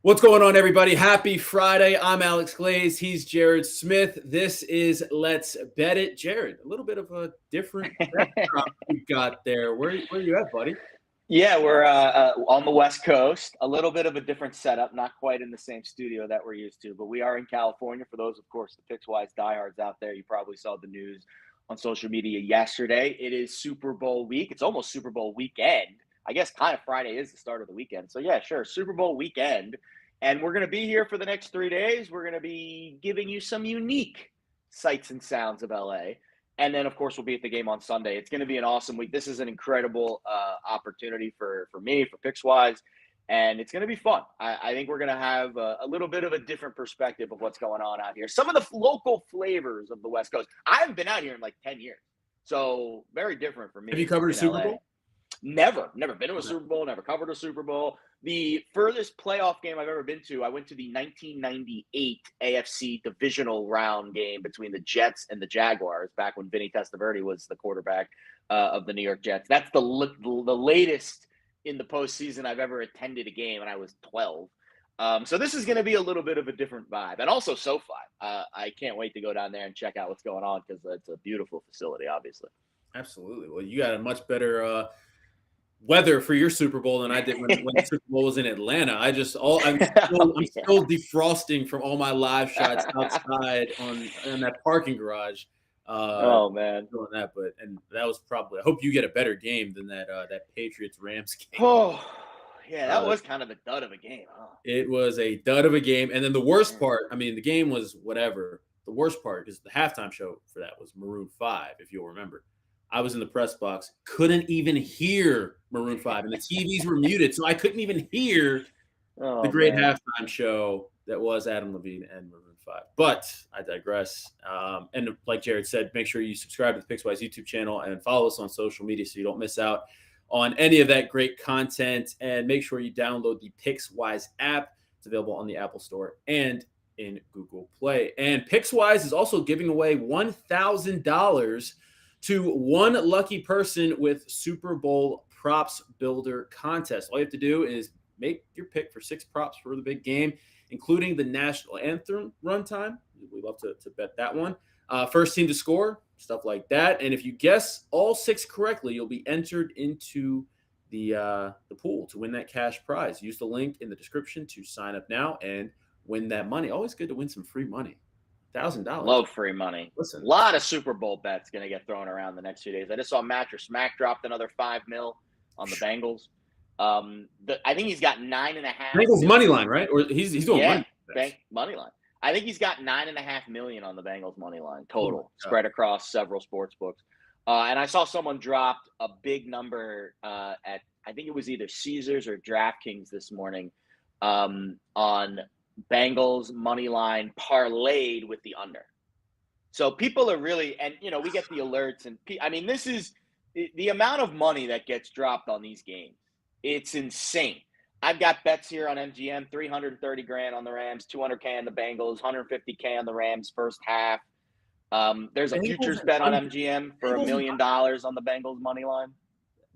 What's going on, everybody? Happy Friday. I'm Alex Glaze. He's Jared Smith. This is Let's Bet It. Jared, a little bit of a different backdrop you got there. Where are you at, buddy? Yeah, we're on the West Coast. A little bit of a different setup, not quite in the same studio that we're used to, but we are in California. For those, of course, the Pickswise diehards out there, you probably saw the news on social media yesterday. It is Super Bowl week. It's almost Super Bowl weekend. I guess kind of Friday is the start of the weekend. So, yeah, sure, Super Bowl weekend. And we're going to be here for the next 3 days. We're going to be giving you some unique sights and sounds of LA. And then, of course, we'll be at the game on Sunday. It's going to be an awesome week. This is an incredible opportunity for me, for Pickswise, and it's going to be fun. I think we're going to have a little bit of a different perspective of what's going on out here. Some of the local flavors of the West Coast. I haven't been out here in like 10 years, so very different for me. Have you covered a Super Bowl? Never been to a Super Bowl, never covered a Super Bowl. The furthest playoff game I've ever been to, I went to the 1998 AFC divisional round game between the Jets and the Jaguars, back when Vinny Testaverde was the quarterback of the New York Jets. That's the latest in the postseason I've ever attended a game, and I was 12. So this is going to be a little bit of a different vibe. And also SoFi. I can't wait to go down there and check out what's going on, because it's a beautiful facility, obviously. Absolutely. Well, you got a much better weather for your Super Bowl than I did when the Super Bowl was in Atlanta. I'm still defrosting from all my live shots outside on that parking garage. Oh man, doing that, and that was probably. I hope you get a better game than that Patriots Rams game. Oh yeah, that was kind of a dud of a game. Huh? It was a dud of a game, and then the worst part. I mean, the game was whatever. The worst part is the halftime show for that was Maroon 5, if you'll remember. I was in the press box, couldn't even hear Maroon 5, and the TVs were muted, so I couldn't even hear the great halftime show that was Adam Levine and Maroon 5. But I digress. And like Jared said, make sure you subscribe to the Pickswise YouTube channel and follow us on social media so you don't miss out on any of that great content. And make sure you download the Pickswise app. It's available on the Apple Store and in Google Play. And Pickswise is also giving away $1,000 to one lucky person with Super Bowl Props Builder Contest. All you have to do is make your pick for 6 props for the big game, including the national anthem runtime. We love to bet that one. First team to score, stuff like that. And if you guess all 6 correctly, you'll be entered into the pool to win that cash prize. Use the link in the description to sign up now and win that money. Always good to win some free money. $1,000. Love free money. Listen, a lot of Super Bowl bets going to get thrown around the next few days. I just saw Mattress Mac dropped another $5 million on the Bengals. I think he's got 9.5. Bengals money line, right? Or he's doing money line. I think he's got $9.5 million on the Bengals money line total, spread across several sports books. And I saw someone dropped a big number at, I think it was either Caesars or DraftKings this morning, on Bengals money line parlayed with the under. So people are really, and we get the alerts, and I mean, this is the amount of money that gets dropped on these games. It's insane. I've got bets here on MGM, $330,000 on the Rams, $200K on the Bengals, $150K on the Rams first half. There's a futures bet on MGM for $1 million on the Bengals money line.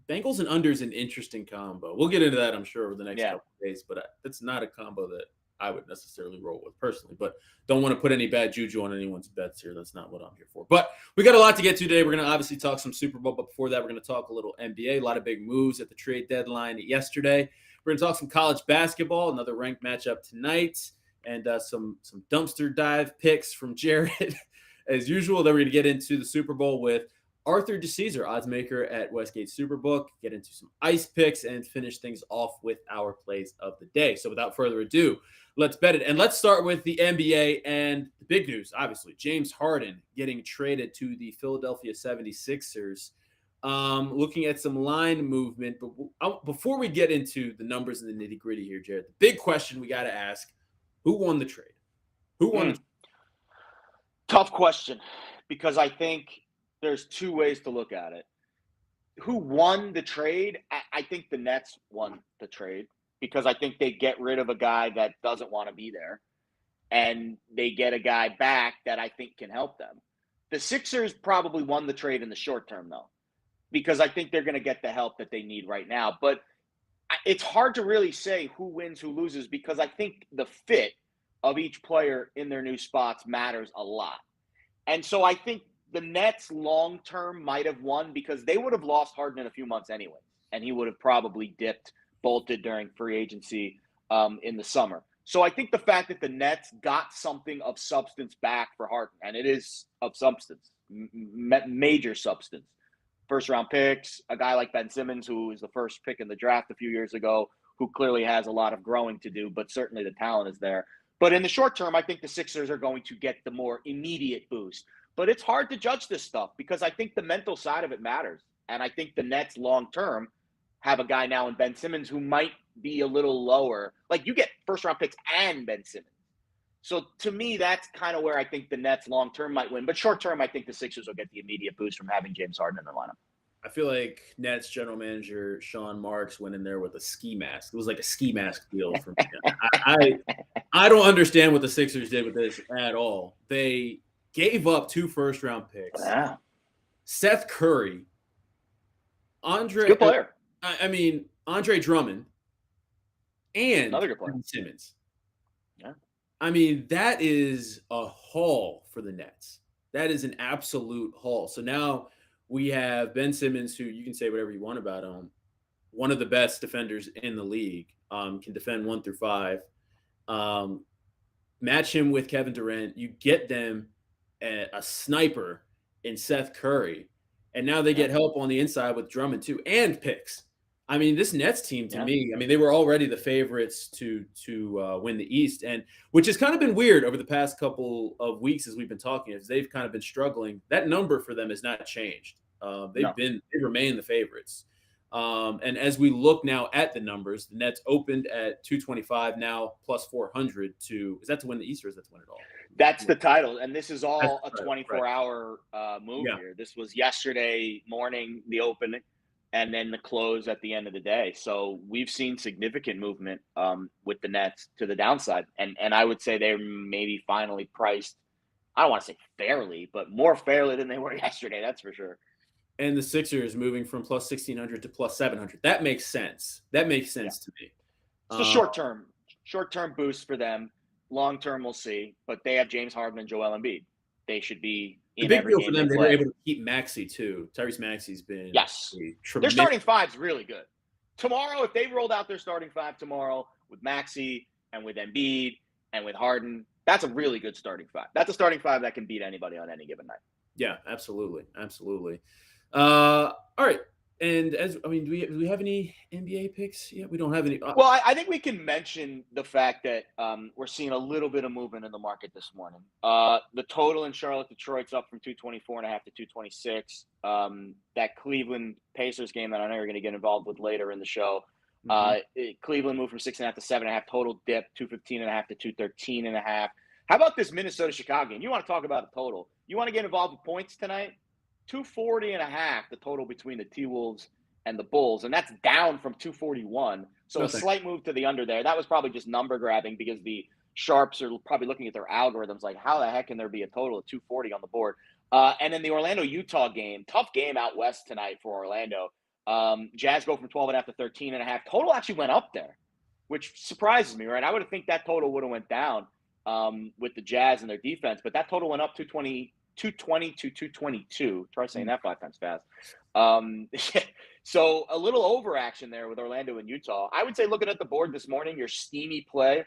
Bengals and under is an interesting combo. We'll get into that, I'm sure, over the next couple of days, but it's not a combo that I would necessarily roll with personally, but don't want to put any bad juju on anyone's bets here. That's not what I'm here for. But we got a lot to get to today. We're going to obviously talk some Super Bowl, but before that, we're going to talk a little NBA, a lot of big moves at the trade deadline yesterday. We're going to talk some college basketball, another ranked matchup tonight, and some dumpster dive picks from Jared as usual. Then we're going to get into the Super Bowl with Arthur DiCesare, Oddsmaker at Westgate Superbook, get into some ice picks, and finish things off with our plays of the day. So without further ado, let's bet it. And let's start with the NBA and the big news, obviously. James Harden getting traded to the Philadelphia 76ers. Looking at some line movement. But before we get into the numbers and the nitty-gritty here, Jared, the big question we got to ask, who won the trade? Who won the trade? Tough question, because I think there's 2 ways to look at it. Who won the trade? I think the Nets won the trade, because I think they get rid of a guy that doesn't want to be there, and they get a guy back that I think can help them. The Sixers probably won the trade in the short term, though, because I think they're going to get the help that they need right now. But it's hard to really say who wins, who loses, because I think the fit of each player in their new spots matters a lot. And so I think the Nets long term might have won because they would have lost Harden in a few months anyway, and he would have probably bolted during free agency in the summer. So I think the fact that the Nets got something of substance back for Harden, and it is of substance, major substance. First-round picks, a guy like Ben Simmons, who was the first pick in the draft a few years ago, who clearly has a lot of growing to do, but certainly the talent is there. But in the short term, I think the Sixers are going to get the more immediate boost. But it's hard to judge this stuff because I think the mental side of it matters. And I think the Nets long-term have a guy now in Ben Simmons who might be a little lower. Like, you get first-round picks and Ben Simmons. So to me, that's kind of where I think the Nets long-term might win. But short-term, I think the Sixers will get the immediate boost from having James Harden in the lineup. I feel like Nets general manager Sean Marks went in there with a ski mask. It was like a ski mask deal for me. I don't understand what the Sixers did with this at all. They gave up 2 first-round picks. Wow. Seth Curry. Good player. Andre Drummond. And another good player. Ben Simmons. Yeah. I mean, that is a haul for the Nets. That is an absolute haul. So now we have Ben Simmons, who you can say whatever you want about him, one of the best defenders in the league, can defend 1 through 5. Match him with Kevin Durant. You get them a sniper in Seth Curry. And now they get help on the inside with Drummond too, and picks. I mean, this Nets team to me, I mean, they were already the favorites to win the East, and which has kind of been weird over the past couple of weeks as we've been talking, as they've kind of been struggling. That number for them has not changed. They remain the favorites. And as we look now at the numbers, the Nets opened at 225, now plus 400 is that to win the East or is that to win it all? That's the title. And this is all a 24-hour move here. This was yesterday morning, the opening, and then the close at the end of the day. So we've seen significant movement with the Nets to the downside. And I would say they're maybe finally priced, I don't want to say fairly, but more fairly than they were yesterday. That's for sure. And the Sixers moving from plus 1,600 to plus 700. That makes sense. That makes sense to me. It's a short-term boost for them. Long-term, we'll see. But they have James Harden and Joel Embiid. They should be in the big every deal game for them. They play. were able to keep Maxey too. Tyrese Maxey's been Their starting 5's really good. Tomorrow, if they rolled out their starting 5 tomorrow with Maxey and with Embiid and with Harden, that's a really good starting 5. That's a starting 5 that can beat anybody on any given night. Yeah, absolutely. All right. And do we have any NBA picks? Yeah, we don't have any. Well, I think we can mention the fact that we're seeing a little bit of movement in the market this morning. The total in Charlotte, Detroit's up from 224.5 to 226. That Cleveland Pacers game that I know you're going to get involved with later in the show. Cleveland moved from 6.5 to 7.5. Total dip 215.5 to 213.5. How about this Minnesota Chicago game? You want to talk about a total? You want to get involved with points tonight? 240.5, the total between the T-Wolves and the Bulls, and that's down from 241. So a slight move to the under there. That was probably just number grabbing because the Sharps are probably looking at their algorithms like, how the heck can there be a total of 240 on the board? And then the Orlando-Utah game, tough game out west tonight for Orlando. Jazz go from 12.5 to 13.5. Total actually went up there, which surprises me, right? I would have think that total would have went down with the Jazz and their defense, but that total went up 220 to 222. Try saying that 5 times fast. So a little overaction there with Orlando and Utah. I would say looking at the board this morning, your steamy play,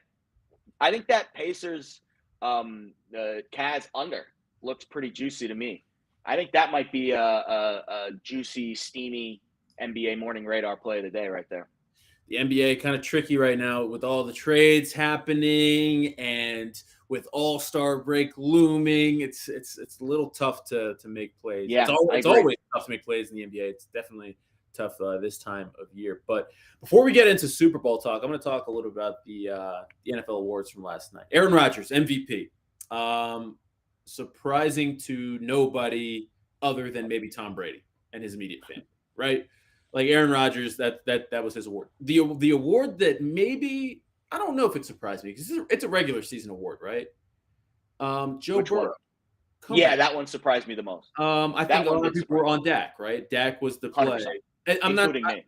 I think that Pacers Cavs under looks pretty juicy to me. I think that might be a juicy, steamy NBA morning radar play of the day right there. The NBA kind of tricky right now with all the trades happening and with All-Star break looming. It's a little tough to make plays. Yeah, it's always tough to make plays in the NBA. It's definitely tough this time of year. But before we get into Super Bowl talk, I'm going to talk a little about the NFL awards from last night. Aaron Rodgers, MVP. Surprising to nobody other than maybe Tom Brady and his immediate family, right? Like Aaron Rodgers, that was his award. The award that maybe, I don't know if it surprised me because it's a regular season award, right? Joe Which Burrow. Yeah, that one surprised me the most. I think a lot of people were on Dak, right? Dak was the play. 100%. Including me.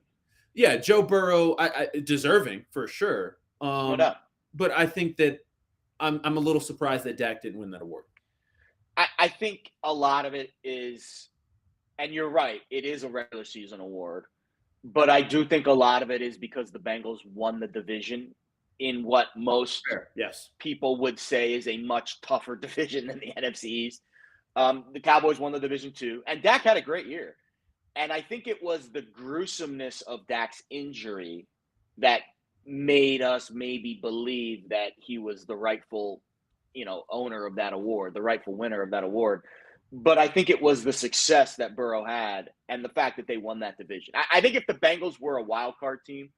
Yeah, Joe Burrow, I deserving for sure. No doubt. But I think that I'm a little surprised that Dak didn't win that award. I think a lot of it is, and you're right, it is a regular season award. But I do think a lot of it is because the Bengals won the division in what most Fair. Yes. people would say is a much tougher division than the NFC East. The Cowboys won the division too, and Dak had a great year. And I think it was the gruesomeness of Dak's injury that made us maybe believe that he was the rightful, owner of that award, the rightful winner of that award. But I think it was the success that Burrow had and the fact that they won that division. I think if the Bengals were a wild card team,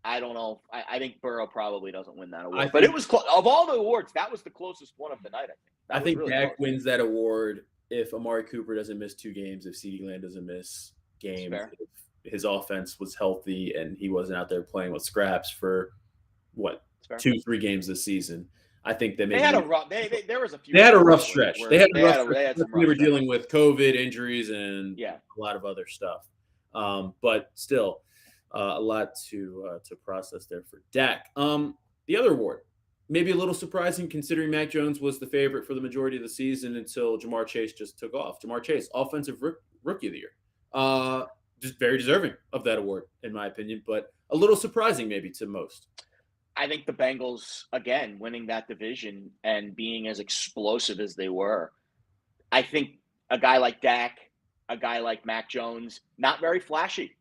I don't know. I think Burrow probably doesn't win that award. But it was of all the awards, that was the closest one of the night. I think really Dak wins that award if Amari Cooper doesn't miss 2 games, if CeeDee Lamb doesn't miss games, if his offense was healthy and he wasn't out there playing with scraps for 2-3 games this season. I think that maybe they had a rough. There was a few. They had a rough stretch. They had a rough stretch. They were dealing with COVID injuries and a lot of other stuff. But still, a lot to process there for Dak. The other award, maybe a little surprising considering Mac Jones was the favorite for the majority of the season until Jamar Chase just took off. Jamar Chase, offensive rookie of the year. Just very deserving of that award, in my opinion, but a little surprising maybe to most. I think the Bengals, again, winning that division and being as explosive as they were, I think a guy like Dak, a guy like Mac Jones, not very flashy,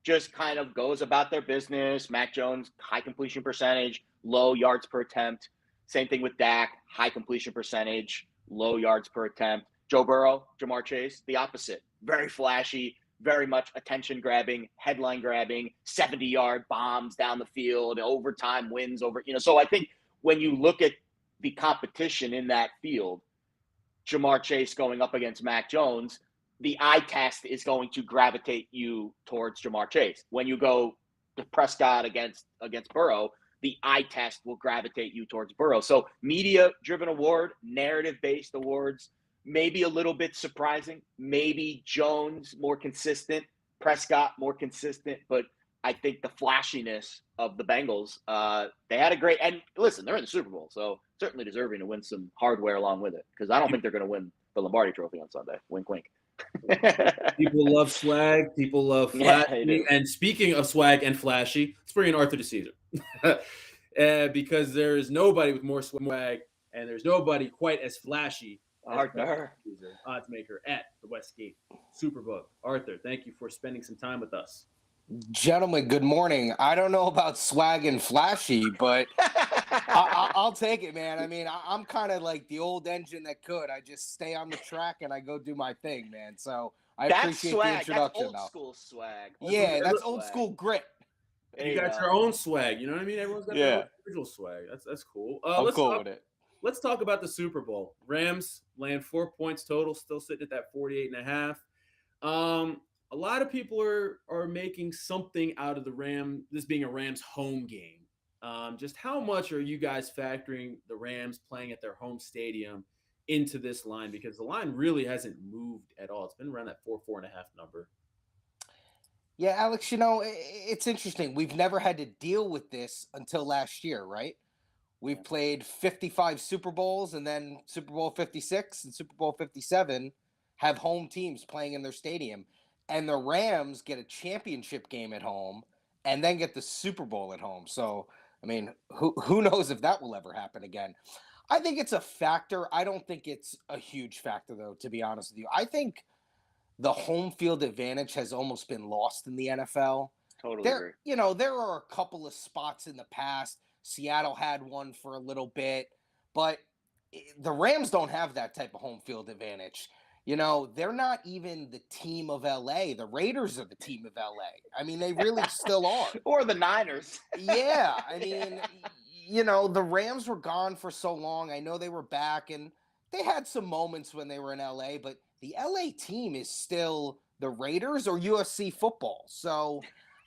just kind of goes about their business. Mac Jones, high completion percentage, low yards per attempt. Same thing with Dak, high completion percentage, low yards per attempt. Joe Burrow, Jamar Chase, the opposite. Very flashy, very much attention grabbing, headline grabbing, 70-yard bombs down the field, overtime wins over, So I think when you look at the competition in that field, Jamar Chase going up against Mac Jones, the eye test is going to gravitate you towards Jamar Chase. When you go to Prescott against Burrow, the eye test will gravitate you towards Burrow. So media-driven award, narrative-based awards, maybe a little bit surprising. Maybe Jones more consistent, Prescott more consistent, but I think the flashiness of the Bengals, they had a great – and listen, they're in the Super Bowl, so certainly deserving to win some hardware along with it because I don't think they're going to win the Lombardi Trophy on Sunday. Wink, wink. People love swag. People love flashy. And speaking of swag and flashy, let's bring in Arthur DiCesare because there is nobody with more swag and there's nobody quite as flashy Arthur, Oddsmaker at the Westgate Superbook. Arthur, thank you for spending some time with us. Gentlemen, good morning. I don't know about swag and flashy, but I'll take it, man. I mean, I'm kind of like the old engine that could. I just stay on the track and I go do my thing, man. So I appreciate the introduction. That's old school swag. That's old school grit. You got your own swag. You know what I mean? Everyone's got their own individual swag. That's cool. I'm cool with it. Let's talk about the Super Bowl. Rams land 4 points total, still sitting at that 48.5. A lot of people are making something out of this being a Rams home game. Just how much are you guys factoring the Rams playing at their home stadium into this line? Because the line really hasn't moved at all. It's been around that 4.5 number. Yeah, Alex, it's interesting. We've never had to deal with this until last year, right? We've played 55 Super Bowls, and then Super Bowl 56 and Super Bowl 57 have home teams playing in their stadium. And the Rams get a championship game at home and then get the Super Bowl at home. So, I mean, who knows if that will ever happen again. I think it's a factor. I don't think it's a huge factor, though, to be honest with you. I think the home field advantage has almost been lost in the NFL. Totally agree. There are a couple of spots in the past. Seattle had one for a little bit, but the Rams don't have that type of home field advantage. They're not even the team of LA. The Raiders are the team of LA. I mean, they really still are. Or the Niners. Yeah. I mean, the Rams were gone for so long. I know they were back and they had some moments when they were in LA, but the LA team is still the Raiders or UFC football. So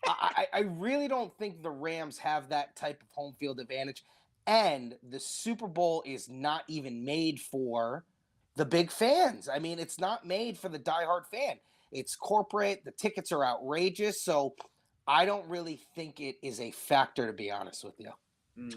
I really don't think the Rams have that type of home field advantage. And the Super Bowl is not even made for the big fans. I mean, it's not made for the diehard fan. It's corporate. The tickets are outrageous. So I don't really think it is a factor, to be honest with you.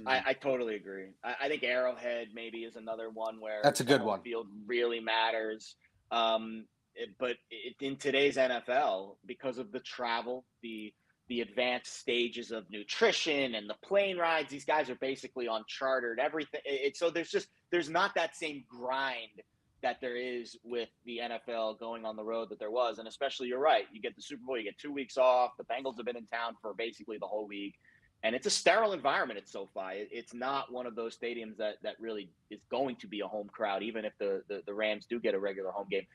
I totally agree. I think Arrowhead maybe is another one where That's a the good home one. field really matters. In today's NFL, because of the travel, the advanced stages of nutrition and the plane rides, these guys are basically on chartered everything. So there's not that same grind that there is with the NFL going on the road that there was. And especially, you're right, you get the Super Bowl, you get 2 weeks off. The Bengals have been in town for basically the whole week. And it's a sterile environment at SoFi. It's not one of those stadiums that really is going to be a home crowd, even if the Rams do get a regular home game.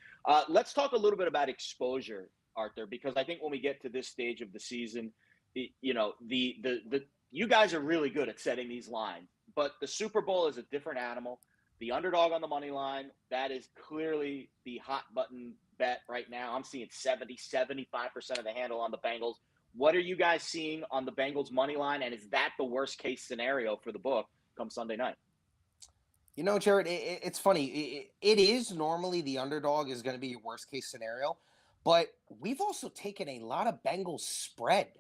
Let's talk a little bit about exposure, Arthur, because I think when we get to this stage of the season, you guys are really good at setting these lines. But the Super Bowl is a different animal. The underdog on the money line, that is clearly the hot button bet right now. I'm seeing 75% of the handle on the Bengals. What are you guys seeing on the Bengals money line, and is that the worst case scenario for the book come Sunday night? You know, Jared, it's funny. It is normally the underdog is going to be your worst case scenario, but we've also taken a lot of Bengals spread.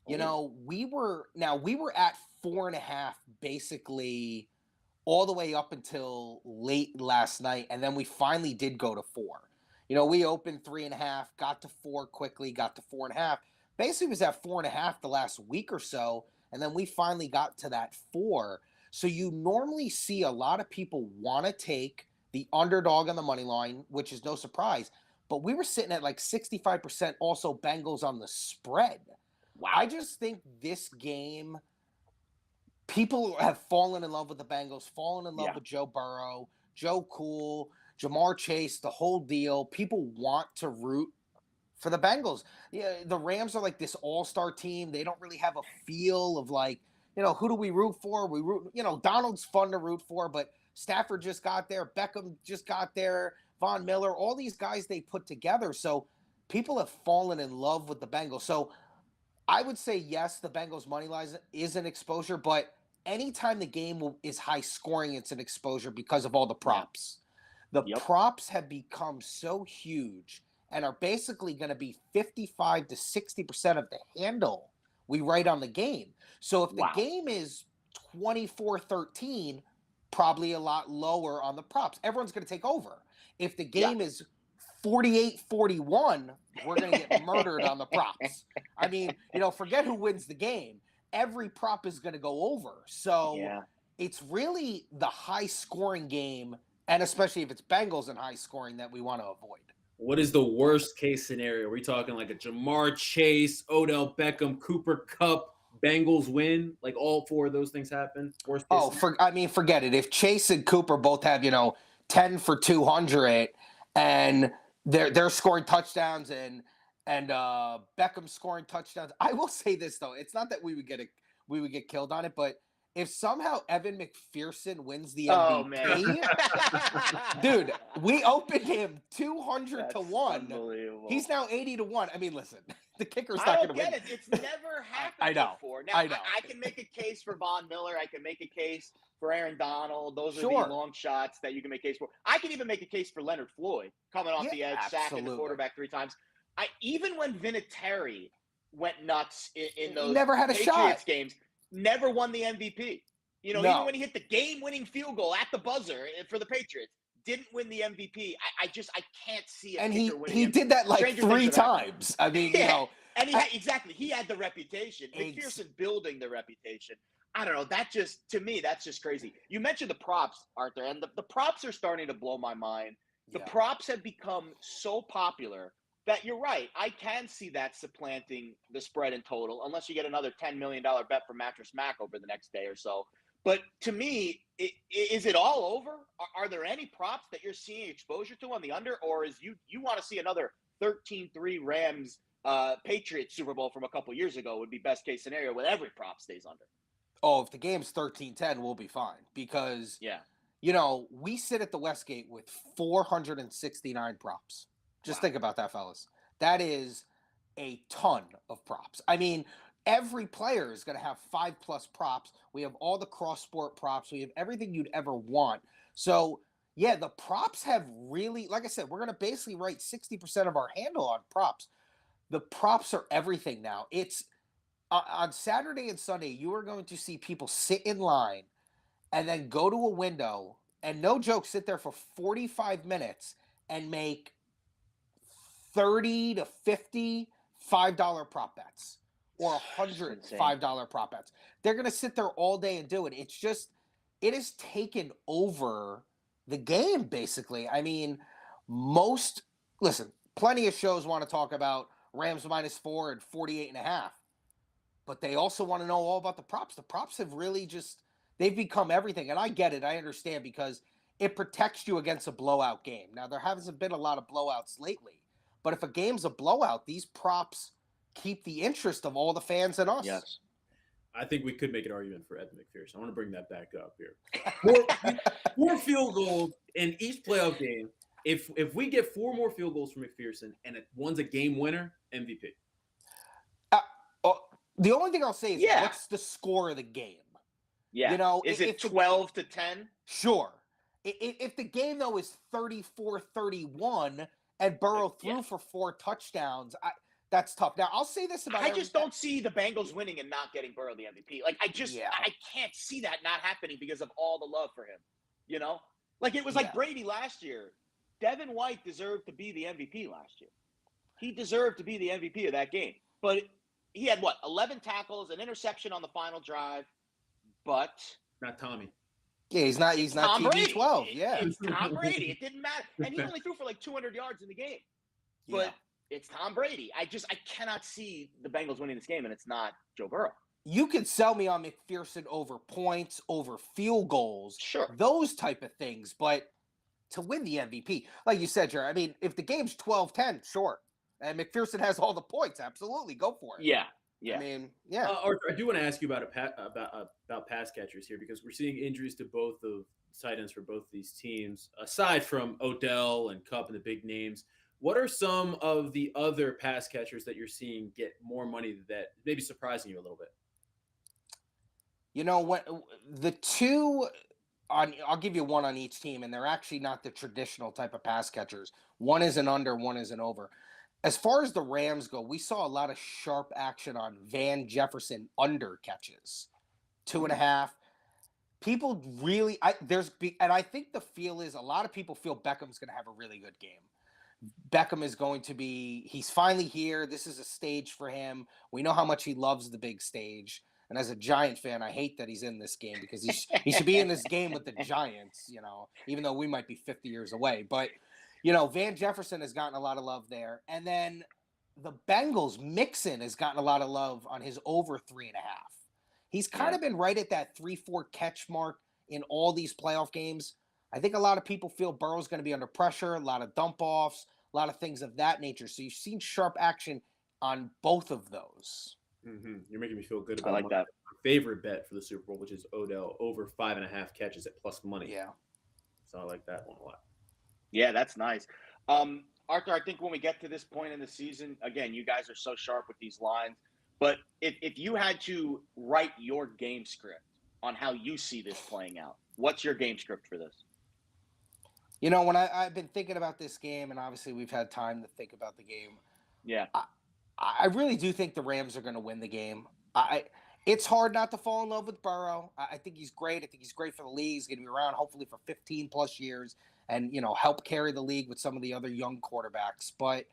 You know, we were at 4.5 basically all the way up until late last night, and then we finally did go to 4. You know, we opened 3.5, got to 4 quickly, got to 4.5. Basically was at 4.5 the last week or so, and then we finally got to that 4. So you normally see a lot of people want to take the underdog on the money line, which is no surprise. But we were sitting at like 65% also Bengals on the spread. Wow. I just think this game, people have fallen in love with the Bengals, fallen in love with Joe Burrow, Joe Cool, Jamar Chase, the whole deal. People want to root for the Bengals. Yeah, the Rams are like this all-star team. They don't really have a feel of like, you know, who do we root for? We root, you know, Donald's fun to root for, but Stafford just got there. Beckham just got there. Von Miller, all these guys they put together. So people have fallen in love with the Bengals. So I would say, yes, the Bengals money line is an exposure, but anytime the game is high scoring, it's an exposure because of all the props. The props have become so huge and are basically going to be 55 to 60% of the handle we write on the game. So if the game is 24-13, probably a lot lower on the props. Everyone's going to take over. If the game is 48-41, we're going to get murdered on the props. I mean, you know, forget who wins the game. Every prop is going to go over. So it's really the high scoring game, and especially if it's Bengals and high scoring, that we want to avoid. What is the worst case scenario? Are we talking like a Jamar Chase, Odell Beckham, Cooper Kupp, Bengals win? Like all 4 of those things happen? Worst case scenario? Forget it. If Chase and Cooper both have, 10 for 200 and they're scoring touchdowns and Beckham scoring touchdowns. I will say this though, it's not that we would get killed on it, but if somehow Evan McPherson wins the MVP, dude, we opened him 200 to 1. He's now 80 to 1. I mean, listen, the kicker's not going to win. I don't get it. It's never happened before. Now, I can make a case for Von Miller. I can make a case for Aaron Donald. Those are the long shots that you can make a case for. I can even make a case for Leonard Floyd coming off the edge, sacking the quarterback 3 times. Even when Vinatieri went nuts in those never had a Patriots shot. games, never won the MVP. Even when he hit the game-winning field goal at the buzzer for the Patriots, didn't win the MVP. I can't see it. And he did that like 3 times. I mean, and he had the reputation. McPherson building the reputation. I don't know. To me, that's just crazy. You mentioned the props, Arthur, and the props are starting to blow my mind. The props have become so popular that you're right. I can see that supplanting the spread in total, unless you get another $10 million bet from Mattress Mac over the next day or so. But to me, is it all over? Are there any props that you're seeing exposure to on the under, or is you want to see another 13-3 Rams Patriots Super Bowl from a couple years ago would be best case scenario when every prop stays under? Oh, if the game's 13-10, we'll be fine because we sit at the Westgate with 469 props. Just think about that, fellas. That is a ton of props. I mean, every player is going to have 5+ props. We have all the cross-sport props. We have everything you'd ever want. So, yeah, the props have really, like I said, we're going to basically write 60% of our handle on props. The props are everything now. It's on Saturday and Sunday, you are going to see people sit in line and then go to a window and, no joke, sit there for 45 minutes and make 30 to 50 $5 prop bets or 100 $5 prop bets. They're going to sit there all day and do it. It's just, it has taken over the game, basically. I mean, plenty of shows want to talk about Rams -4 and 48.5, but they also want to know all about the props. The props have really they've become everything. And I get it. I understand, because it protects you against a blowout game. Now, there hasn't been a lot of blowouts lately, but if a game's a blowout, these props keep the interest of all the fans and us. Yes. I think we could make an argument for Evan McPherson. I want to bring that back up here. Four field goals in each playoff game. If we get 4 more field goals from McPherson and one's a game winner, MVP. The only thing I'll say is, what's the score of the game? Yeah. You know, is it 12 to 10? Sure. If the game, though, is 34-31 and Burrow threw for 4 touchdowns, that's tough. Now, I'll say this about I just don't see the Bengals winning and not getting Burrow the MVP. Like, I can't see that not happening because of all the love for him. You know? Like, it was like Brady last year. Devin White deserved to be the MVP last year. He deserved to be the MVP of that game. But he had, 11 tackles, an interception on the final drive, but not Tommy. Yeah, he's not TB12. Yeah. It's Tom Brady. It didn't matter. And he only threw for like 200 yards in the game. But it's Tom Brady. I cannot see the Bengals winning this game, and it's not Joe Burrow. You could sell me on McPherson over points, over field goals, those type of things. But to win the MVP, like you said, Jared, I mean, if the game's 12-10, sure. And McPherson has all the points, absolutely, go for it. Yeah. Yeah. I mean, yeah. Arthur, I do want to ask you about pass catchers here, because we're seeing injuries to both the tight ends for both these teams. Aside from Odell and Kupp and the big names, what are some of the other pass catchers that you're seeing get more money that may be surprising you a little bit? You know what? The two I'll give you one on each team, and they're actually not the traditional type of pass catchers. One is an under, one is an over. As far as the Rams go, we saw a lot of sharp action on Van Jefferson under catches, 2.5. People really, and I think the feel is a lot of people feel Beckham's going to have a really good game. Beckham is going to he's finally here. This is a stage for him. We know how much he loves the big stage. And as a Giant fan, I hate that he's in this game, because he should be in this game with the Giants, you know, even though we might be 50 years away. But you know, Van Jefferson has gotten a lot of love there. And then the Bengals, Mixon has gotten a lot of love on his over 3.5. He's kind of been right at that 3-4 catch mark in all these playoff games. I think a lot of people feel Burrow's going to be under pressure, a lot of dump offs, a lot of things of that nature. So you've seen sharp action on both of those. Mm-hmm. You're making me feel good about that. My favorite bet for the Super Bowl, which is Odell over 5.5 catches at plus money. Yeah. So I like that one a lot. Yeah, that's nice. Arthur, I think when we get to this point in the season, again, you guys are so sharp with these lines. But if you had to write your game script on how you see this playing out, what's your game script for this? You know, when I've been thinking about this game, and obviously we've had time to think about the game. Yeah. I really do think the Rams are going to win the game. It's hard not to fall in love with Burrow. I think he's great. I think he's great for the league. He's going to be around hopefully for 15 plus years and, you know, help carry the league with some of the other young quarterbacks. But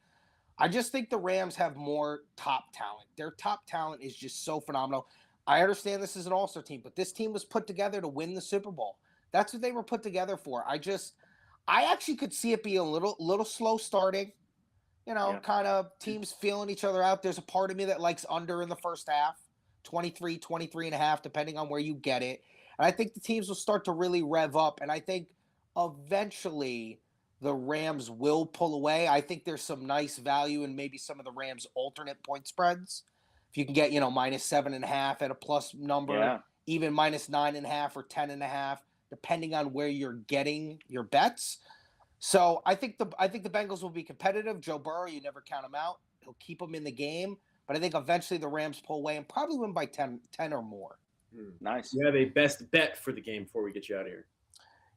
I just think the Rams have more top talent. Their top talent is just so phenomenal. I understand this is an all-star team, but this team was put together to win the Super Bowl. That's what they were put together for. I actually could see it be a little slow starting. You know, kind of teams feeling each other out. There's a part of me that likes under in the first half, 23.5, depending on where you get it. And I think the teams will start to really rev up. And I think eventually the Rams will pull away. I think there's some nice value in maybe some of the Rams' alternate point spreads. If you can get, you know, -7.5 at a plus number, even -9.5 or 10.5, depending on where you're getting your bets. So I think the Bengals will be competitive. Joe Burrow, you never count him out. He'll keep them in the game. But I think eventually the Rams pull away and probably win by 10 or more. Nice. You have a best bet for the game before we get you out of here?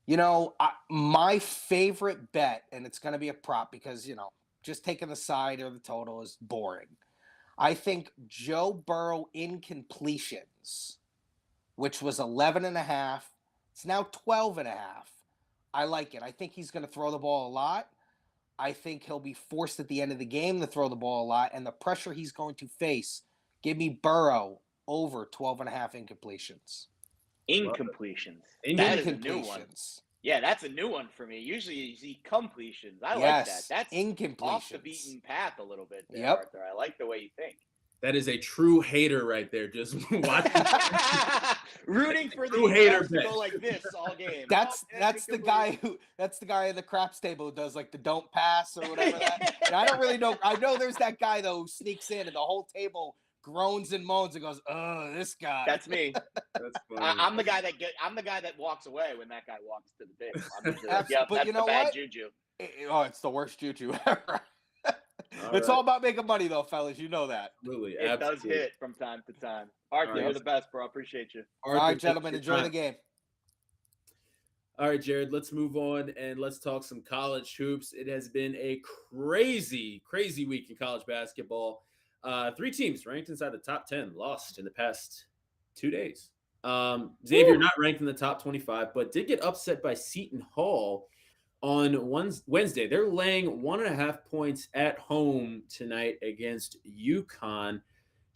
You know, my favorite bet, and it's going to be a prop because, you know, just taking the side or the total is boring. I think Joe Burrow incompletions, which was 11.5, it's now 12.5. I like it. I think he's going to throw the ball a lot. I think he'll be forced at the end of the game to throw the ball a lot, and the pressure he's going to face, give me Burrow over 12.5 incompletions. Incompletions. Incompletions. That is a new one. Yeah, that's a new one for me. Usually you see completions. I like that. That's incompletions. Off the beaten path a little bit there, Yep. Arthur. I like the way you think. That is a true hater right there. Just watching. Rooting for the hater to go like this all game. That's the guy in the craps table who does like the don't pass or whatever that. And I don't really know. I know there's that guy though who sneaks in and the whole table groans and moans and goes, "Oh, this guy." That's me. That's funny. I'm the guy that walks away when that guy walks to the table. I'm just like, But that's you know the bad what? juju. It's the worst juju ever. It's all about making money, though, fellas. You know that. Absolutely. It does hit from time to time. Arthur, you're the best, bro. I appreciate you. All right, gentlemen, enjoy the game. All right, Jared, let's move on and let's talk some college hoops. It has been a crazy, crazy week in college basketball. 3 teams ranked inside the top 10 lost in the past 2 days. Xavier not ranked in the top 25, but did get upset by Seton Hall on Wednesday. They're laying 1.5 points at home tonight against UConn.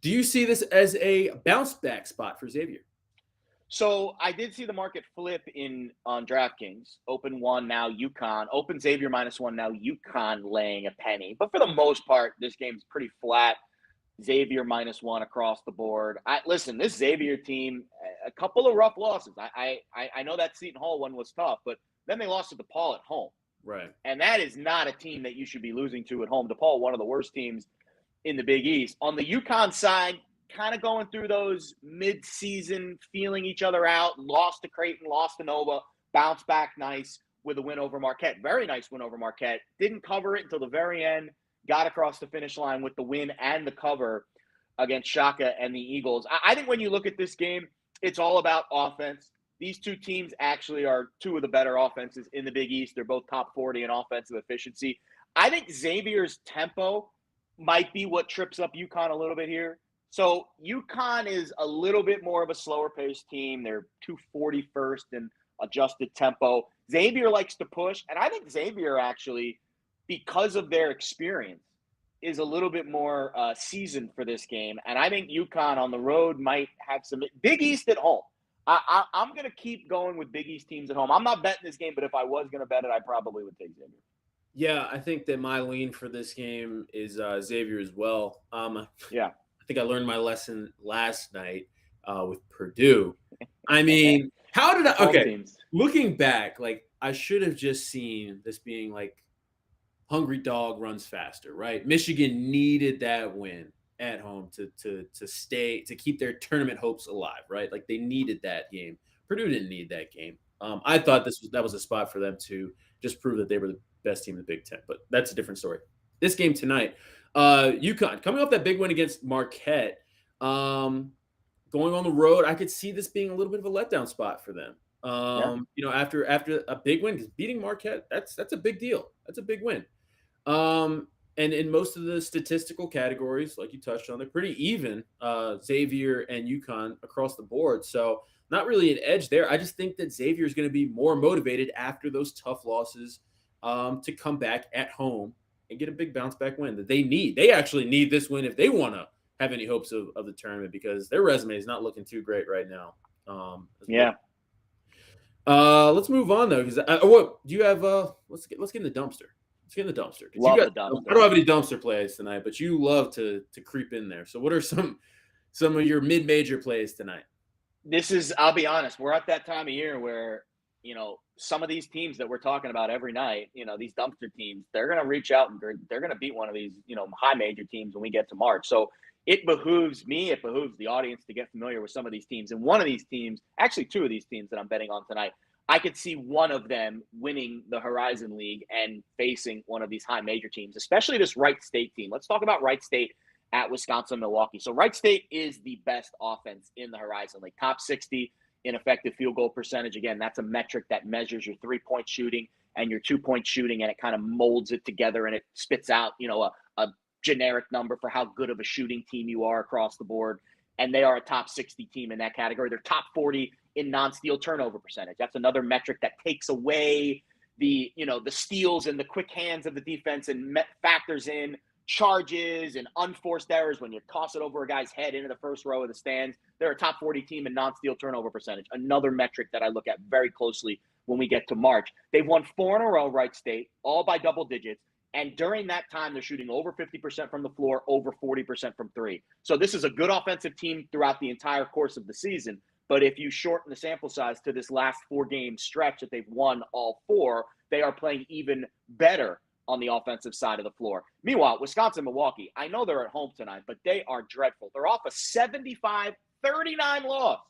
Do you see this as a bounce back spot for Xavier? So I did see the market flip on DraftKings. Open 1 now UConn. Open Xavier -1 now UConn laying a penny. But for the most part, this game's pretty flat. Xavier -1 across the board. Listen, this Xavier team, a couple of rough losses. I know that Seton Hall one was tough, but then they lost to DePaul at home. Right. And that is not a team that you should be losing to at home. DePaul, one of the worst teams in the Big East. On the UConn side, kind of going through those mid-season, feeling each other out. Lost to Creighton, lost to Nova, bounced back nice with a win over Marquette. Very nice win over Marquette. Didn't cover it until the very end. Got across the finish line with the win and the cover against Shaka and the Eagles. I think when you look at this game, it's all about offense. These two teams actually are 2 of the better offenses in the Big East. They're both top 40 in offensive efficiency. I think Xavier's tempo might be what trips up UConn a little bit here. So UConn is a little bit more of a slower paced team. They're 241st in adjusted tempo. Xavier likes to push, and I think Xavier actually, because of their experience, is a little bit more seasoned for this game. And I think UConn on the road might have some Big East at home. I'm going to keep going with Big East teams at home. I'm not betting this game, but if I was going to bet it, I probably would take Xavier. Yeah, I think that my lean for this game is Xavier as well. Yeah. I think I learned my lesson last night with Purdue. I mean, how did I – okay, looking back, like I should have just seen this being like hungry dog runs faster, right? Michigan needed that win at home to keep their tournament hopes alive, right? Like they needed that game. Purdue didn't need that game. I thought that was a spot for them to just prove that they were the best team in the Big Ten, but that's a different story. This game tonight, UConn coming off that big win against Marquette, going on the road, I could see this being a little bit of a letdown spot for them. You know, after a big win, because beating Marquette, that's a big deal. That's a big win. And in most of the statistical categories, like you touched on, they're pretty even, Xavier and UConn across the board. So not really an edge there. I just think that Xavier is going to be more motivated after those tough losses to come back at home and get a big bounce back win that they need. They actually need this win if they want to have any hopes of the tournament, because their resume is not looking too great right now. Let's move on though, because what do you have? Let's get in the dumpster. Let's get in the dumpster. The dumpster. I don't have any dumpster plays tonight, but you love to creep in there. So what are some of your mid-major plays tonight? I'll be honest, we're at that time of year where, you know, some of these teams that we're talking about every night, you know, these dumpster teams, they're going to reach out and they're going to beat one of these, you know, high major teams when we get to March. So it behooves me, it behooves the audience to get familiar with some of these teams. And one of these teams, actually 2 of these teams that I'm betting on tonight, I could see one of them winning the Horizon League and facing one of these high major teams, especially this Wright State team. Let's talk about Wright State at Wisconsin-Milwaukee. So Wright State is the best offense in the Horizon League, top 60 in effective field goal percentage. Again, that's a metric that measures your 3-point shooting and your 2-point shooting, and it kind of molds it together and it spits out, you know, a generic number for how good of a shooting team you are across the board. And they are a top 60 team in that category. They're top 40 in non-steal turnover percentage. That's another metric that takes away the steals and the quick hands of the defense and factors in charges and unforced errors when you toss it over a guy's head into the first row of the stands. They're a top 40 team in non-steal turnover percentage. Another metric that I look at very closely when we get to March. They've won 4 in a row, Wright State, all by double digits. And during that time, they're shooting over 50% from the floor, over 40% from three. So this is a good offensive team throughout the entire course of the season. But if you shorten the sample size to this last 4-game stretch that they've won all 4, they are playing even better on the offensive side of the floor. Meanwhile, Wisconsin-Milwaukee, I know they're at home tonight, but they are dreadful. They're off a 75-39 loss.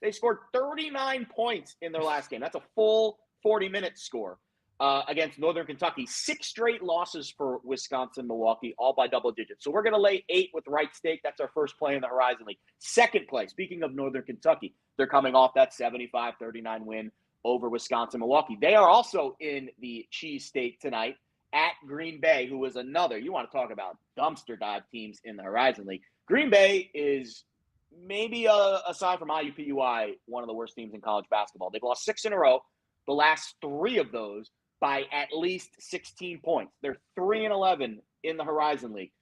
They scored 39 points in their last game. That's a full 40-minute score against Northern Kentucky. 6 straight losses for Wisconsin-Milwaukee, all by double digits. So we're going to lay 8 with Wright State. That's our first play in the Horizon League. Second play, speaking of Northern Kentucky, they're coming off that 75-39 win over Wisconsin-Milwaukee. They are also in the Cheese State tonight at Green Bay, who is another, you want to talk about dumpster dive teams in the Horizon League. Green Bay is maybe, aside from IUPUI, one of the worst teams in college basketball. They've lost 6 in a row. The last 3 of those by at least 16 points. They're 3-11 in the Horizon League,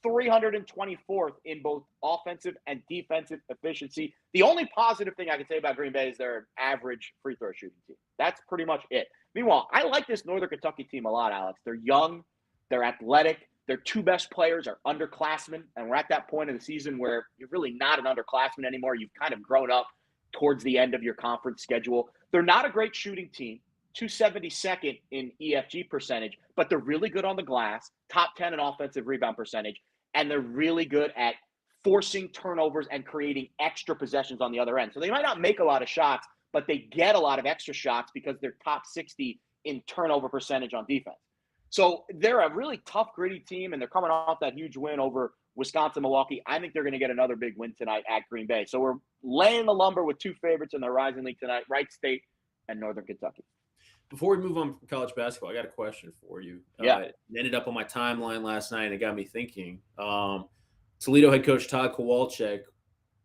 324th in both offensive and defensive efficiency. The only positive thing I can say about Green Bay is they're an average free throw shooting team. That's pretty much it. Meanwhile, I like this Northern Kentucky team a lot, Alex. They're young, they're athletic, their 2 best players are underclassmen, and we're at that point of the season where you're really not an underclassman anymore. You've kind of grown up towards the end of your conference schedule. They're not a great shooting team, 272nd in EFG percentage, but they're really good on the glass, top 10 in offensive rebound percentage, and they're really good at forcing turnovers and creating extra possessions on the other end. So they might not make a lot of shots, but they get a lot of extra shots because they're top 60 in turnover percentage on defense. So they're a really tough, gritty team, and they're coming off that huge win over Wisconsin-Milwaukee. I think they're going to get another big win tonight at Green Bay. So we're laying the lumber with 2 favorites in the Horizon League tonight, Wright State and Northern Kentucky. Before we move on from college basketball, I got a question for you. Yeah. It ended up on my timeline last night, and it got me thinking. Toledo head coach Todd Kowalczyk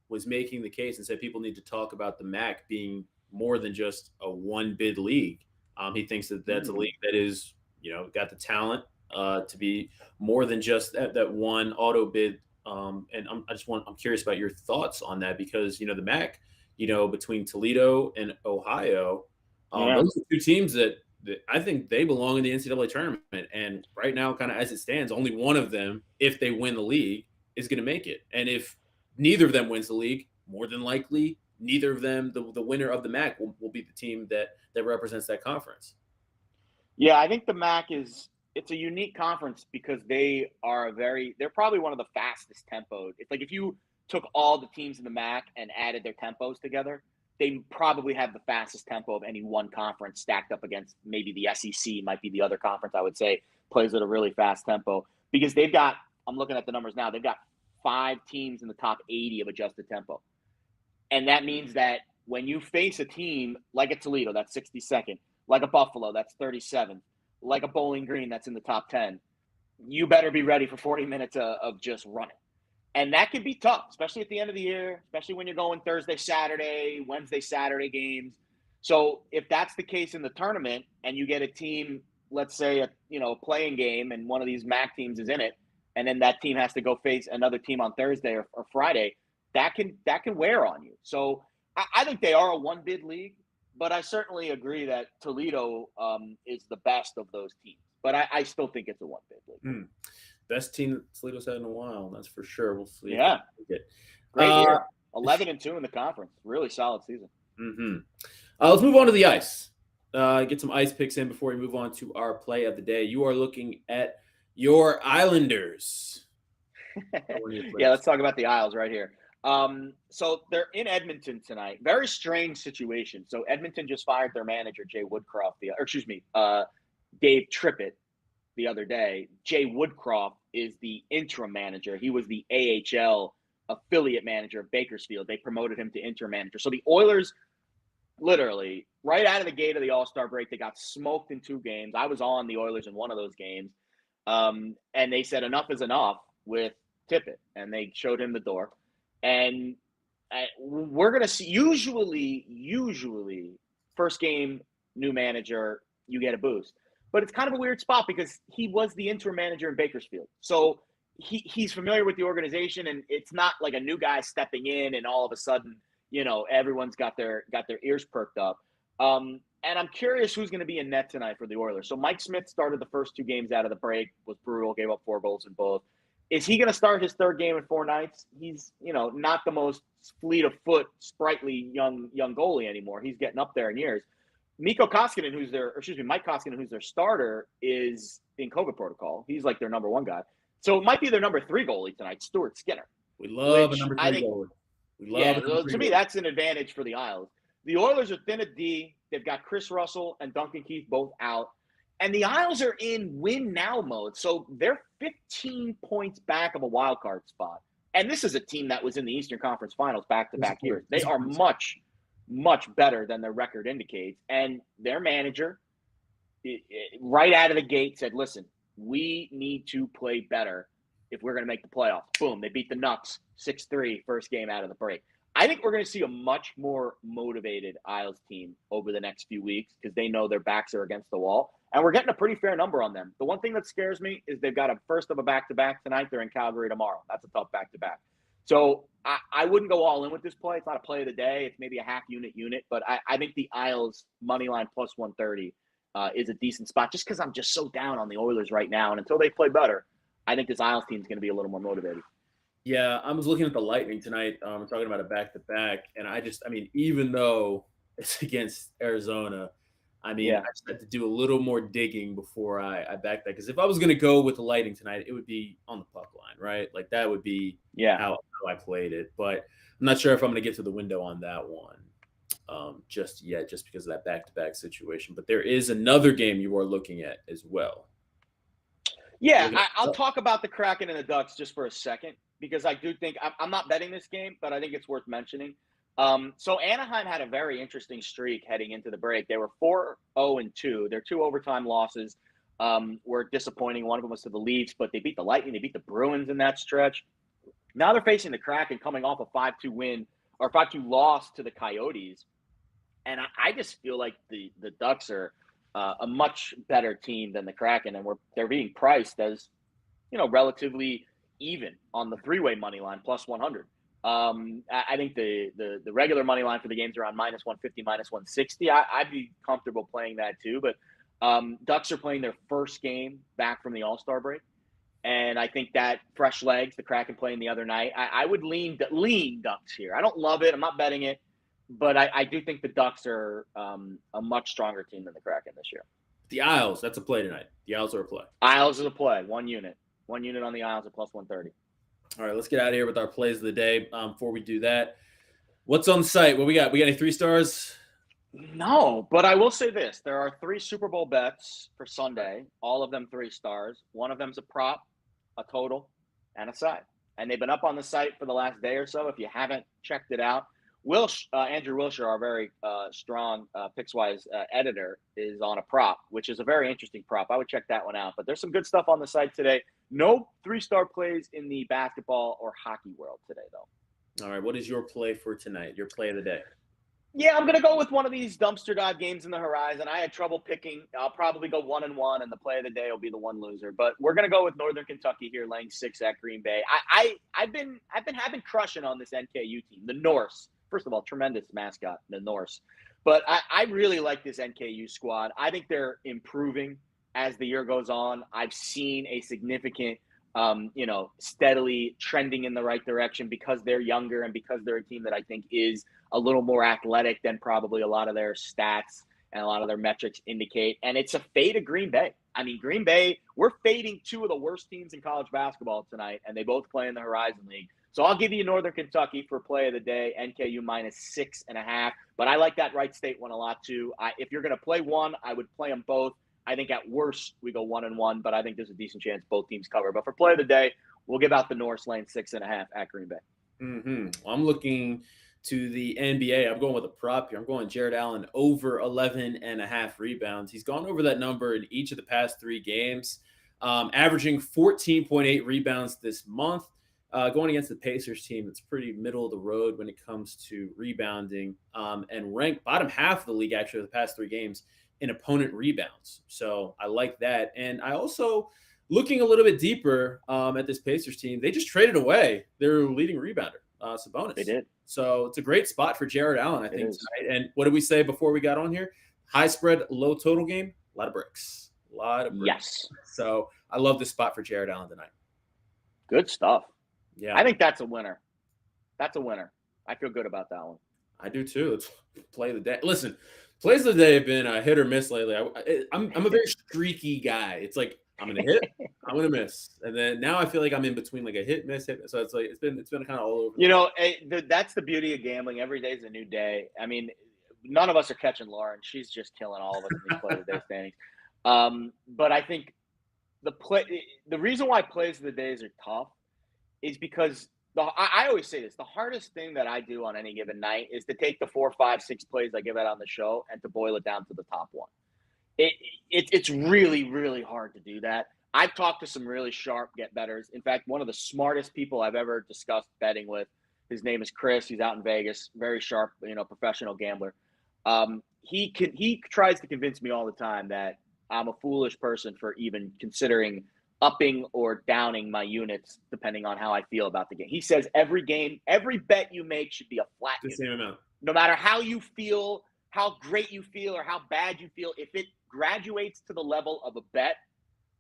was making the case and said people need to talk about the MAC being more than just a one-bid league. He thinks that that's a league that is, got the talent to be more than just that one auto bid. And I'm curious about your thoughts on that because, the MAC, between Toledo and Ohio, those are 2 teams that I think they belong in the NCAA tournament. And right now, kind of as it stands, only one of them, if they win the league, is going to make it. And if neither of them wins the league, more than likely, neither of them, the winner of the MAC will be the team that represents that conference. Yeah, I think the MAC it's a unique conference because they're probably one of the fastest tempoed. It's like if you took all the teams in the MAC and added their tempos together, they probably have the fastest tempo of any one conference stacked up against maybe the SEC might be the other conference I would say plays at a really fast tempo because I'm looking at the numbers now, they've got 5 teams in the top 80 of adjusted tempo. And that means that when you face a team like a Toledo, that's 62nd, like a Buffalo, that's 37th, like a Bowling Green, that's in the top 10, you better be ready for 40 minutes of just running. And that could be tough, especially at the end of the year, especially when you're going Thursday, Saturday, Wednesday, Saturday games. So if that's the case in the tournament and you get a team, let's say a playing game and one of these MAC teams is in it, and then that team has to go face another team on Thursday or Friday, that can wear on you. So I think they are a one-bid league, but I certainly agree that Toledo is the best of those teams. But I still think it's a one-bid league. Best team that Toledo's had in a while, that's for sure. We'll see. Yeah. Great year. 11-2 in the conference. Really solid season. Let's move on to the ice. Get some ice picks in before we move on to our play of the day. You are looking at your Islanders. Yeah, let's talk about the Isles right here. So they're in Edmonton tonight. Very strange situation. So Edmonton just fired their manager, Dave Trippett the other day. Jay Woodcroft is the interim manager. He was the AHL affiliate manager of Bakersfield. They promoted him to interim manager. So the Oilers, literally, right out of the gate of the All-Star break, they got smoked in 2 games. I was on the Oilers in one of those games. And they said enough is enough with Tippett, and they showed him the door. And we're going to see, usually first game, new manager, you get a boost. But it's kind of a weird spot because he was the interim manager in Bakersfield. So he's familiar with the organization, and it's not like a new guy stepping in and all of a sudden, everyone's got their ears perked up. And I'm curious who's going to be in net tonight for the Oilers. So Mike Smith started the first 2 games out of the break, was brutal, gave up 4 goals in both. Is he going to start his 3rd game in 4 nights? He's, not the most fleet of foot, sprightly young goalie anymore. He's getting up there in years. Mike Koskinen, who's their starter, is in COVID protocol. He's like their number 1 guy. So it might be their number 3 goalie tonight, Stuart Skinner. We love a number 3 goalie. To me, that's an advantage for the Isles. The Oilers are thin at D. They've got Chris Russell and Duncan Keith both out. And the Isles are in win-now mode. So they're 15 points back of a wild card spot. And this is a team that was in the Eastern Conference Finals back-to-back years. They are much, much better than their record indicates. And their manager, right out of the gate, said, listen, we need to play better if we're going to make the playoffs. Boom, they beat the Nucks 6-3 first game out of the break. I think we're going to see a much more motivated Isles team over the next few weeks because they know their backs are against the wall. And we're getting a pretty fair number on them. The one thing that scares me is they've got a first of a back-to-back tonight. They're in Calgary tomorrow. That's a tough back-to-back. So I wouldn't go all in with this play. It's not a play of the day. It's maybe a half unit. But I think the Isles money line plus 130 is a decent spot just because I'm just so down on the Oilers right now. And until they play better, I think this Isles team is going to be a little more motivated. Yeah, I was looking at the Lightning tonight. Talking about a back-to-back, and even though it's against Arizona, I just had to do a little more digging before I backed that. Because if I was going to go with the Lightning tonight, it would be on the puck line, right? Like that would be how I played it. But I'm not sure if I'm going to get to the window on that one just yet, just because of that back-to-back situation. But there is another game you are looking at as well. Yeah, I'll talk about the Kraken and the Ducks just for a second. Because I do think I'm not betting this game, but I think it's worth mentioning. So Anaheim had a very interesting streak heading into the break. They were 4-0-2. Their 2 overtime losses were disappointing. One of them was to the Leafs, but they beat the Lightning. They beat the Bruins in that stretch. Now they're facing the Kraken, coming off a 5-2 win or 5-2 loss to the Coyotes. And I just feel like the Ducks are a much better team than the Kraken, and they're being priced as relatively even on the 3-way money line plus 100. I think the regular money line for the game's around minus 150, minus 160. I'd be comfortable playing that too. But Ducks are playing their first game back from the All-Star break. And I think that fresh legs, the Kraken playing the other night, I would lean Ducks here. I don't love it. I'm not betting it. But I do think the Ducks are a much stronger team than the Kraken this year. The Isles, that's a play tonight. The Isles are a play. Isles is a play, 1 unit. 1 unit on the Isles at plus 130. All right, let's get out of here with our plays of the day. Before we do that, what's on the site? What we got? We got any 3 stars? No, but I will say this. There are 3 Super Bowl bets for Sunday, all of them 3 stars. One of them's a prop, a total, and a side. And they've been up on the site for the last day or so. If you haven't checked it out, Andrew Wilshire, our very strong Pickswise editor, is on a prop, which is a very interesting prop. I would check that one out. But there's some good stuff on the site today. No 3-star plays in the basketball or hockey world today, though. All right, what is your play for tonight? Your play of the day? Yeah, I'm going to go with one of these dumpster dive games in the horizon. I had trouble picking. I'll probably go 1-1, and the play of the day will be the one loser. But we're going to go with Northern Kentucky here, laying 6 at Green Bay. I've been crushing on this NKU team, the Norse. First of all, tremendous mascot, the Norse. But I really like this NKU squad. I think they're improving as the year goes on. I've seen a significant, steadily trending in the right direction because they're younger and because they're a team that I think is a little more athletic than probably a lot of their stats and a lot of their metrics indicate. And it's a fade of Green Bay. I mean, Green Bay, we're fading 2 of the worst teams in college basketball tonight, and they both play in the Horizon League. So I'll give you Northern Kentucky for play of the day, NKU minus 6.5. But I like that Wright State one a lot too. If you're going to play one, I would play them both. I think at worst we go 1-1, but I think there's a decent chance both teams cover. But for play of the day, we'll give out the Norse lane 6.5 at Green Bay. Well, I'm looking to the NBA. I'm going with a prop here. I'm going Jared Allen over 11.5 rebounds. He's gone over that number in each of the past 3 games. averaging 14.8 rebounds this month. Going against the Pacers team that's pretty middle of the road when it comes to rebounding, and ranked bottom half of the league actually over the past 3 games in opponent rebounds. So I like that. And I also, looking a little bit deeper at this Pacers team, they just traded away their leading rebounder, Sabonis. They did. So it's a great spot for Jared Allen, I think, tonight. And what did we say before we got on here? High spread, low total game, a lot of bricks. A lot of bricks. Yes. So I love this spot for Jared Allen tonight. Good stuff. Yeah. I think that's a winner. That's a winner. I feel good about that one. I do too. Let's play of the day. Listen, plays of the day have been a hit or miss lately. I'm a very streaky guy. It's like I'm gonna hit, I'm gonna miss, and then now I feel like I'm in between like a hit, miss, hit. So it's like it's been kind of all over. You know, that's the beauty of gambling. Every day is a new day. I mean, none of us are catching Lauren. She's just killing all of us in these play of the day standings. But I think the reason why plays of the days are tough is because I always say this: the hardest thing that I do on any given night is to take the 4, 5, 6 plays I give out on the show and to boil it down to the top one. It's really, really hard to do that. I've talked to some really sharp get-betters. In fact, one of the smartest people I've ever discussed betting with, his name is Chris. He's out in Vegas, very sharp, professional gambler. He tries to convince me all the time that I'm a foolish person for even considering upping or downing my units depending on how I feel about the game. He says every bet you make should be a flat The unit. same amount. No matter how you feel, how great you feel, or how bad you feel, if it graduates to the level of a bet,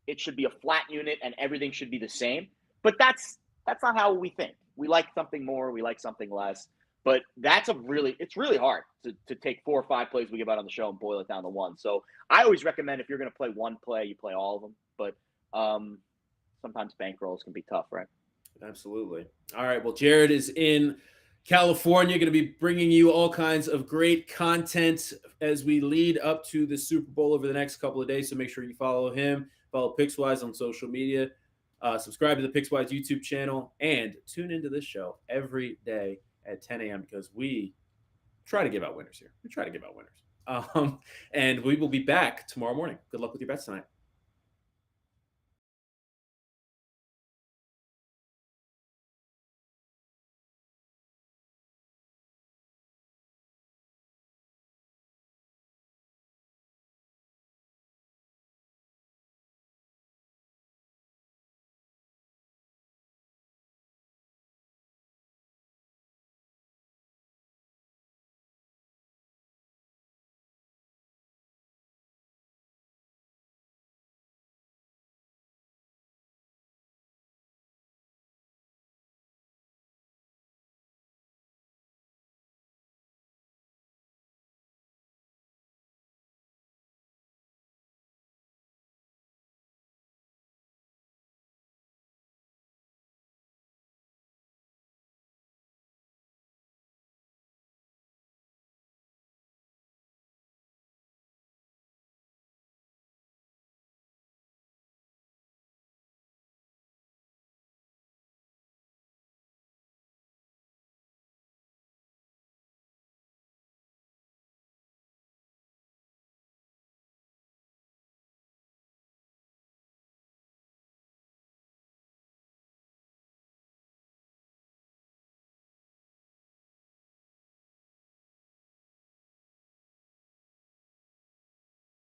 it should be a flat unit and everything should be the same. But that's not how we think. We like something more, we like something less. But it's really hard to take 4 or 5 plays we give out on the show and boil it down to one. So I always recommend if you're going to play one play, you play all of them. But sometimes bankrolls can be tough, right? Absolutely. All right. Well, Jared is in California, going to be bringing you all kinds of great content as we lead up to the Super Bowl over the next couple of days. So make sure you follow him, follow Pickswise on social media, subscribe to the Pickswise YouTube channel, and tune into this show every day at 10 a.m. because we try to give out winners here. And we will be back tomorrow morning. Good luck with your bets tonight.